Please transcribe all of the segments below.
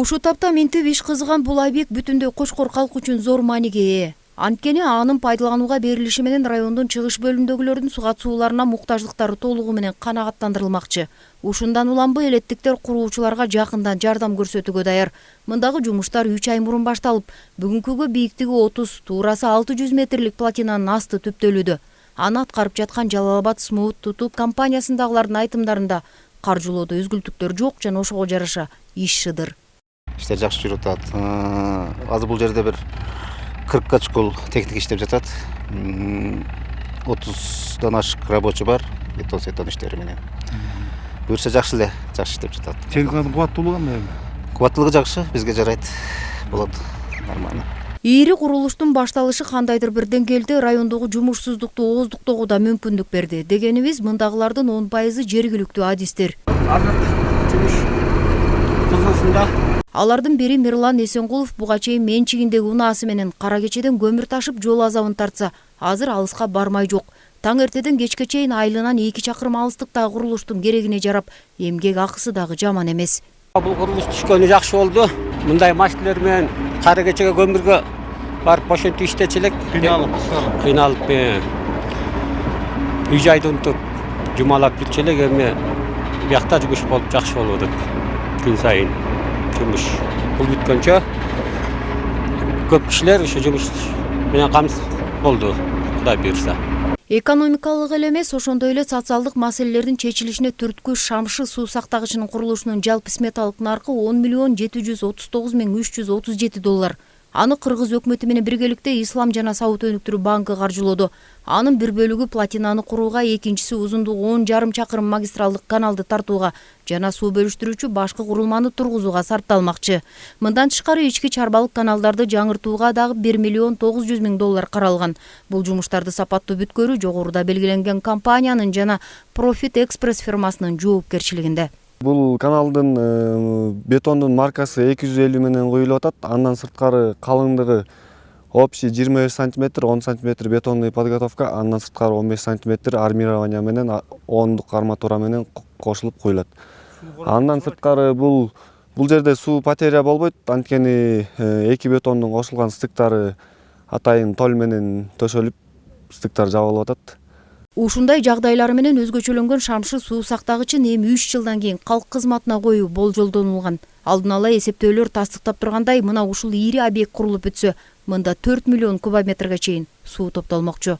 Ушул тапта минтип иш кызган бул объект бүтүндөй Кошкор калкы үчүн зор мааниге ээ. Анткени анын пайдаланууга берилиши менен райондун чыгыш бөлүмдөгүлөрдүн суга сууларына муктаждыктары толугу менен канагаттандырылмакчы. Ушундан уланбы элеттиктер куруучуларга жакындан жардам көрсөтүүгө даяр. Мындагы жумуштар 3 ай мурун башталып, бүгүнкүгө бийиктиги 30, туурасы 600 метрлик платинанын асты түптөлүүдө. Аны аткарып жаткан Жалал-Абад Smooth Tutut компаниясындагылардын айтымдарында каржылоодо үзгүлтүктөр жок жана ошого жараша иш шыдыр. İşler жақсы жүріп жатат. Азыр бул жерде бир 40 чукул техник иштеп жатат. 30дан ашык рабочий бар, бетон сетон иштери менен. Буюрса жакшы эле, жакшы иштеп жатат. Техниканын кубаттуулугу кандай? Кубаттуулугу жакшы, бизге жарайт. Болот, нормально. Ири курулуштун башталышы кандайдыр бир деңгээлде райондогу жумушсуздукту ооздуктоого да мүмкүндүк берди. Дегенибиз, мындагылардын 10% жергиликтүү адистер. Азыр жумуш кызылсында. Алардын бири Мирлан Эсенкулов буга чейин менчигиндеги унаасы менен кара кечеден көмүр ташып жол азабын тартса, азыр алыска бармай жок. Таң эртеден кечке чейин айлынан 2 чакырым алыстыктагы курулуштун керегине жарап, эмгек акысы дагы жаман эмес. Бул курулуш түшкөнү жакшы болду. Мындай машиналар менен кара кечеге көмүргө барып ошентип иштечи элек. Кыйналып, үй жайды унутуп жумалап жүрчү элек, эми биякта жумуш болуп жакшы болуп атат. Күн сайын жумуш бул бүткөнчө көп кишилер ошо жумуш менен камсыз болду, Кудай буйрса. Экономикалык эле эмес, ошондой эле социалдык маселелердин чечилишине түрткү Шамшы суу сактагычынын курулушунун жалпы сметалык наркы 10 миллион 739 миң 337 доллар. Аны Кыргыз өкмөтү менен биргеликте Ислам жана Сауд өнүктүрүү банкы каржылоодо. Анын бир бөлүгү платинаны курууга, экинчиси узундугу 10,5 чакырым магистралдык каналды тартууга жана суу бөлүштүрүүчү башкы курулманы тургузууга сарпталмакчы. Мындан тышкары ички чарбалык каналдарды жаңыртууга дагы 1 миллион 900 миң доллар каралган. Бул жумуштарды сапаттуу бүткөрүү жогоруда белгиленген компаниянын жана Profit Express фирмасынын жоопкерчилигинде. Бул каналдын бетондун маркасы 250 менен куюлуп атат. Андан сырткары калыңдыгы общий 25 см, 10 см бетонный подготовка, андан сырткары 15 см армирование менен 10-дук арматура менен кошулуп куюлат. Андан сырткары бул жерде суу потеря болбойт, анткени эки бетондун кошулган стыктары атайын тол менен төшөлүп, стыктар жабылып атат. Ушундай жагдайлар менен өзгөчөлөнгөн Шамшы суу сактагычын эми 3 жылдан кийин калк кызматына коюу болжолдонулган. Алдын ала эсептөөлөр тастыктап тургандай, мына ушул ири объект курулуп бүтсө, мында 4 миллион кубометрге чейин суу топтолмокчу.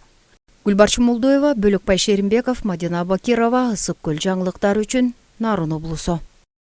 Гүлбарчын Молдоева, Бөлөкбай Шеримбеков, Мадина Бакирова, Ысык көл жаңылыктары үчүн Нарын облусу.